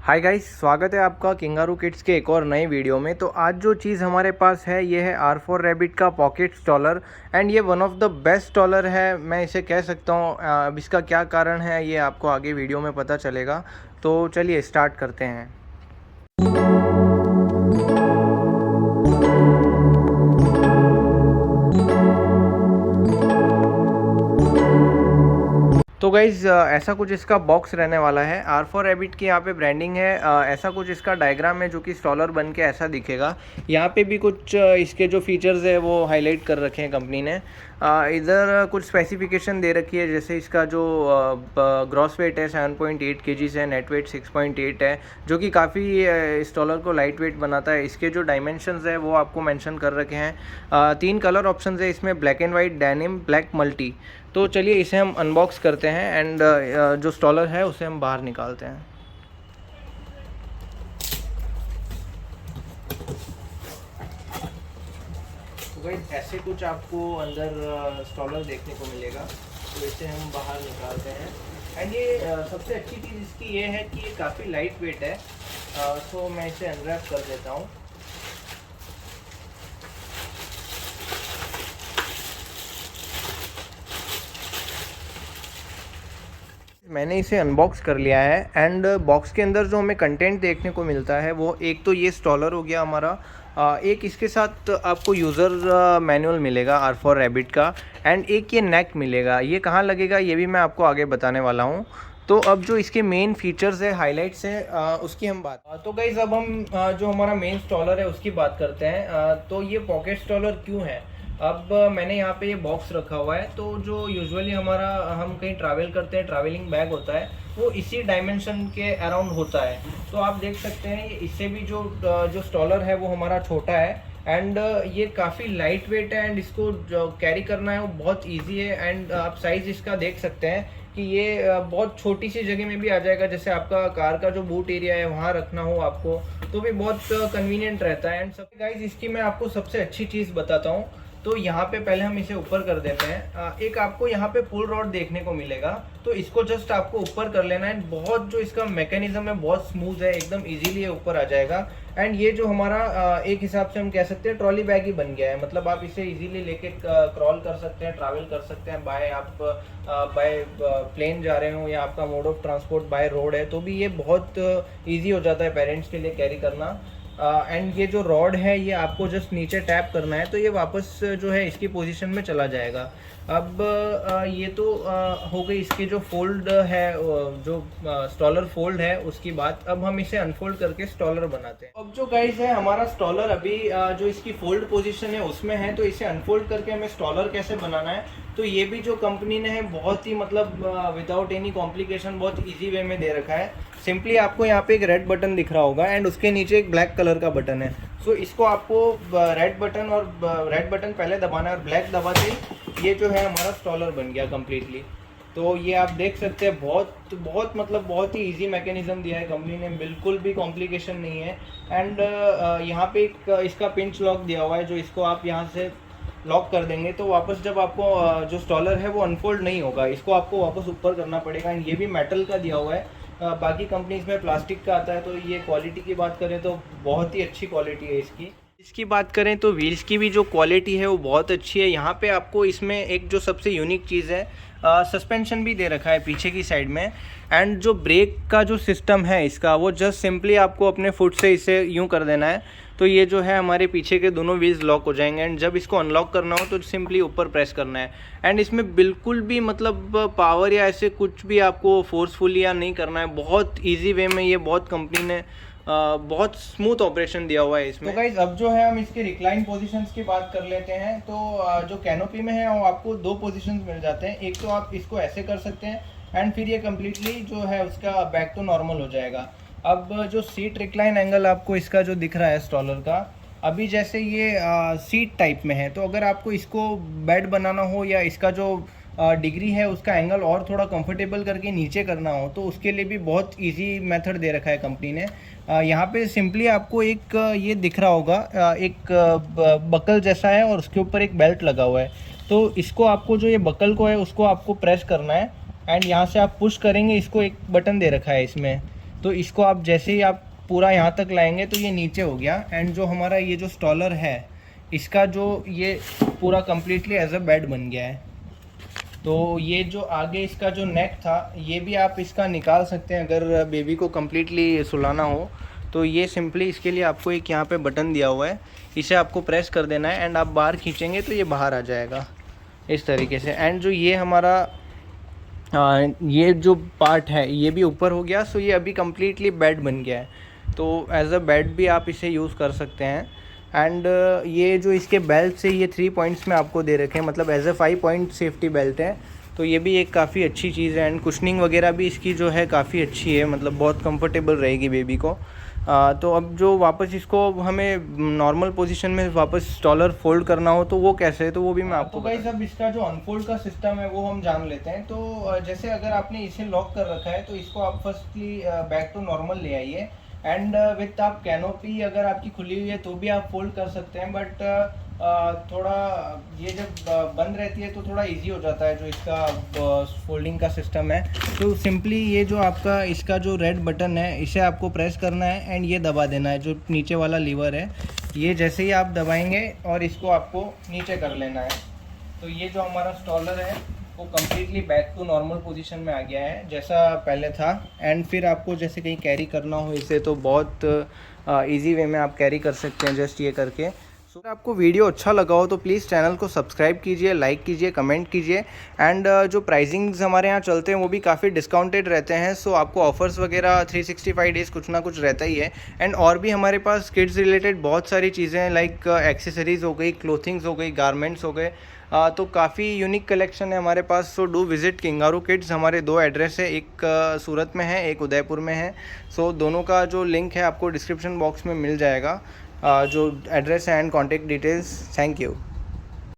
Hi guys, स्वागत है आपका किंगारू किड्स के एक और नए वीडियो में। तो आज जो चीज़ हमारे पास है ये है R4 रैबिट का पॉकेट स्टॉलर एंड ये वन ऑफ द बेस्ट स्टॉलर है, मैं इसे कह सकता हूँ। अब इसका क्या कारण है ये आपको आगे वीडियो में पता चलेगा। तो चलिए स्टार्ट करते हैं। तो गाइज़ ऐसा कुछ इसका बॉक्स रहने वाला है। R4 रैबिट की यहाँ पे ब्रांडिंग है। ऐसा कुछ इसका डायग्राम है जो कि स्टॉलर बन के ऐसा दिखेगा। यहाँ पे भी कुछ इसके जो फीचर्स है वो हाईलाइट कर रखे हैं कंपनी ने। इधर कुछ स्पेसिफिकेशन दे रखी है, जैसे इसका जो ग्रॉस वेट है 7.8 kgs है, नेट वेट 6.8 है, जो कि काफ़ी स्टॉलर को लाइट वेट बनाता है। इसके जो डायमेंशंस है वो आपको मेंशन कर रखे हैं। 3 कलर ऑप्शंस है इसमें, black and white, denim, black, multi. तो चलिए इसे हम अनबॉक्स करते हैं एंड जो स्टॉलर है उसे हम बाहर निकालते हैं। तो गाइस ऐसे कुछ आपको अंदर स्टॉलर देखने को मिलेगा। तो इसे हम बाहर निकालते हैं एंड ये सबसे अच्छी चीज़ इसकी ये है कि ये काफ़ी लाइट वेट है। तो मैं इसे अनरैप कर देता हूँ। मैंने इसे अनबॉक्स कर लिया है एंड बॉक्स के अंदर जो हमें कंटेंट देखने को मिलता है वो एक तो ये स्टॉलर हो गया हमारा। एक इसके साथ आपको यूज़र मैनुअल मिलेगा R4 रैबिट का एंड एक ये नेक मिलेगा। ये कहाँ लगेगा ये भी मैं आपको आगे बताने वाला हूँ। तो अब जो इसके मेन फीचर्स है, हाइलाइट्स है, उसकी हम बात। तो गाइज़ अब हम जो हमारा मेन स्टॉलर है उसकी बात करते हैं। तो ये पॉकेट स्टॉलर क्यों है। अब मैंने यहाँ पे ये बॉक्स रखा हुआ है। तो जो यूजुअली हमारा हम कहीं ट्रैवल करते हैं, ट्रैवलिंग बैग होता है वो इसी डायमेंशन के अराउंड होता है। तो आप देख सकते हैं इससे भी जो स्टॉलर है वो हमारा छोटा है एंड ये काफ़ी लाइट वेट है एंड इसको जो कैरी करना है वो बहुत इजी है। एंड आप साइज़ इसका देख सकते हैं कि ये बहुत छोटी सी जगह में भी आ जाएगा। जैसे आपका कार का जो बूट एरिया है वहाँ रखना हो आपको तो भी बहुत कन्वीनियंट रहता है। एंड सब गाइज इसकी मैं आपको सबसे अच्छी चीज़ बताता हूँ। तो यहाँ पे पहले हम इसे ऊपर कर देते हैं। एक आपको यहाँ पे पुल रॉड देखने को मिलेगा, तो इसको जस्ट आपको ऊपर कर लेना है। बहुत जो इसका मैकेनिज्म है बहुत स्मूथ है, एकदम इजीली ऊपर आ जाएगा। एंड ये जो हमारा एक हिसाब से हम कह सकते हैं ट्रॉली बैग ही बन गया है। मतलब आप इसे इजीली लेके क्रॉल कर सकते हैं, ट्रैवल कर सकते हैं। बाय प्लेन जा रहे हो या आपका mode of transport by road है तो भी ये बहुत ईजी हो जाता है पेरेंट्स के लिए कैरी करना। एंड ये जो रॉड है ये आपको जस्ट नीचे टैप करना है तो ये वापस जो है इसकी पोजीशन में चला जाएगा। अब ये तो हो गई इसकी जो फोल्ड है, जो स्टॉलर फोल्ड है उसकी बात। अब हम इसे अनफोल्ड करके स्टॉलर बनाते हैं। अब जो गाइस है हमारा स्टॉलर अभी जो इसकी फोल्ड पोजीशन है उसमें है, तो इसे अनफोल्ड करके हमें स्टॉलर कैसे बनाना है तो ये भी जो कंपनी ने है बहुत ही मतलब विदाउट एनी कॉम्प्लिकेशन बहुत इजी वे में दे रखा है। सिंपली आपको यहाँ पे एक रेड बटन दिख रहा होगा एंड उसके नीचे एक ब्लैक कलर का बटन है। सो इसको आपको रेड बटन पहले दबाना है और ब्लैक दबाते ही ये जो है हमारा स्टॉलर बन गया कम्प्लीटली। तो ये आप देख सकते हैं बहुत ही इजी मैकेनिज्म दिया है कंपनी ने, बिल्कुल भी कॉम्प्लिकेशन नहीं है। एंड यहाँ पे एक इसका पिंच लॉक दिया हुआ है, जो इसको आप यहाँ से लॉक कर देंगे तो वापस जब आपको जो स्टॉलर है वो अनफोल्ड नहीं होगा, इसको आपको वापस ऊपर करना पड़ेगा। एंड ये भी मेटल का दिया हुआ है। बाकी कंपनीज में प्लास्टिक का आता है। तो ये क्वालिटी की बात करें तो बहुत ही अच्छी क्वालिटी है इसकी बात करें तो व्हील्स की भी जो क्वालिटी है वो बहुत अच्छी है। यहाँ पे आपको इसमें एक जो सबसे यूनिक चीज़ है, सस्पेंशन भी दे रखा है पीछे की साइड में। एंड जो ब्रेक का जो सिस्टम है इसका वो जस्ट सिंपली आपको अपने फुट से इसे यूं कर देना है तो ये जो है हमारे पीछे के दोनों व्हील्स लॉक हो जाएंगे। एंड जब इसको अनलॉक करना हो तो सिंपली ऊपर प्रेस करना है। एंड इसमें बिल्कुल भी मतलब पावर या ऐसे कुछ भी आपको फोर्सफुली या नहीं करना है, बहुत ईजी वे में ये बहुत कंपनी ने बहुत स्मूथ ऑपरेशन दिया हुआ है इसमें। तो गाइज अब जो है हम इसके रिक्लाइन पोजीशंस की बात कर लेते हैं। तो जो कैनोपी में है वो आपको 2 पोजीशंस मिल जाते हैं। एक तो आप इसको ऐसे कर सकते हैं एंड फिर ये कम्प्लीटली जो है उसका बैक तो नॉर्मल हो जाएगा। अब जो सीट रिक्लाइन एंगल आपको इसका जो दिख रहा है स्टॉलर का, अभी जैसे ये सीट टाइप में है, तो अगर आपको इसको बेड बनाना हो या इसका जो डिग्री है उसका एंगल और थोड़ा कंफर्टेबल करके नीचे करना हो तो उसके लिए भी बहुत इजी मेथड दे रखा है कंपनी ने। यहाँ पे सिंपली आपको एक ये दिख रहा होगा, एक बकल जैसा है और उसके ऊपर एक बेल्ट लगा हुआ है। तो इसको आपको जो ये बकल को है उसको आपको प्रेस करना है एंड यहाँ से आप पुश करेंगे, इसको एक बटन दे रखा है इसमें, तो इसको आप जैसे ही आप पूरा यहाँ तक लाएंगे तो ये नीचे हो गया। एंड जो हमारा ये जो स्टॉलर है इसका जो ये पूरा कम्प्लीटली एज अ बेड बन गया है। तो ये जो आगे इसका जो नेक था ये भी आप इसका निकाल सकते हैं अगर बेबी को कम्प्लीटली सुलाना हो। तो ये सिंपली इसके लिए आपको एक यहाँ पे बटन दिया हुआ है, इसे आपको प्रेस कर देना है एंड आप बाहर खींचेंगे तो ये बाहर आ जाएगा इस तरीके से। एंड जो ये हमारा ये जो पार्ट है ये भी ऊपर हो गया। सो ये अभी कम्प्लीटली बेड बन गया है, तो एज अ बेड भी आप इसे यूज़ कर सकते हैं। एंड ये जो इसके बेल्ट से ये 3 पॉइंट्स में आपको दे रखे हैं, मतलब as a 5 point safety belt है। तो ये भी एक काफ़ी अच्छी चीज़ है। एंड कुशनिंग वगैरह भी इसकी जो है काफ़ी अच्छी है, मतलब बहुत कंफर्टेबल रहेगी बेबी को। तो अब जो वापस इसको हमें नॉर्मल पोजीशन में वापस स्टॉलर फोल्ड करना हो तो वो कैसे है, तो वो भी मैं आपको गाइस अब इसका जो अनफोल्ड का सिस्टम है वो हम जान लेते हैं। तो जैसे अगर आपने इसे लॉक कर रखा है तो इसको आप फर्स्टली बैक टू नॉर्मल ले आइए। एंड विथ आप कैनोपी अगर आपकी खुली हुई है तो भी आप फोल्ड कर सकते हैं, बट थोड़ा ये जब बंद रहती है तो थोड़ा इजी हो जाता है जो इसका फोल्डिंग का सिस्टम है। तो सिंपली ये जो आपका इसका जो रेड बटन है इसे आपको प्रेस करना है एंड ये दबा देना है, जो नीचे वाला लीवर है ये जैसे ही आप दबाएंगे और इसको आपको नीचे कर लेना है। तो ये जो हमारा स्टॉलर है वो completely back to normal position में आ गया है जैसा पहले था। एंड फिर आपको जैसे कहीं कैरी करना हो इसे तो बहुत इजी वे में आप कैरी कर सकते हैं जस्ट ये करके। अगर आपको वीडियो अच्छा लगा हो तो प्लीज़ चैनल को सब्सक्राइब कीजिए, लाइक कीजिए, कमेंट कीजिए। एंड जो प्राइसिंग्स हमारे यहाँ चलते हैं वो भी काफ़ी डिस्काउंटेड रहते हैं। सो आपको ऑफर्स वगैरह 365 डेज़ कुछ ना कुछ रहता ही है। एंड और भी हमारे पास किड्स रिलेटेड बहुत सारी चीज़ें हैं, लाइक एक्सेसरीज़ हो गई, क्लोथिंग्स हो गई, गारमेंट्स हो गए। तो काफ़ी यूनिक कलेक्शन है हमारे पास। So do visit Kangaroo Kids. हमारे 2 एड्रेस है, एक सूरत में है, एक उदयपुर में है। सो दोनों का जो लिंक है आपको डिस्क्रिप्शन बॉक्स में मिल जाएगा, जो एड्रेस है and contact details. Thank you.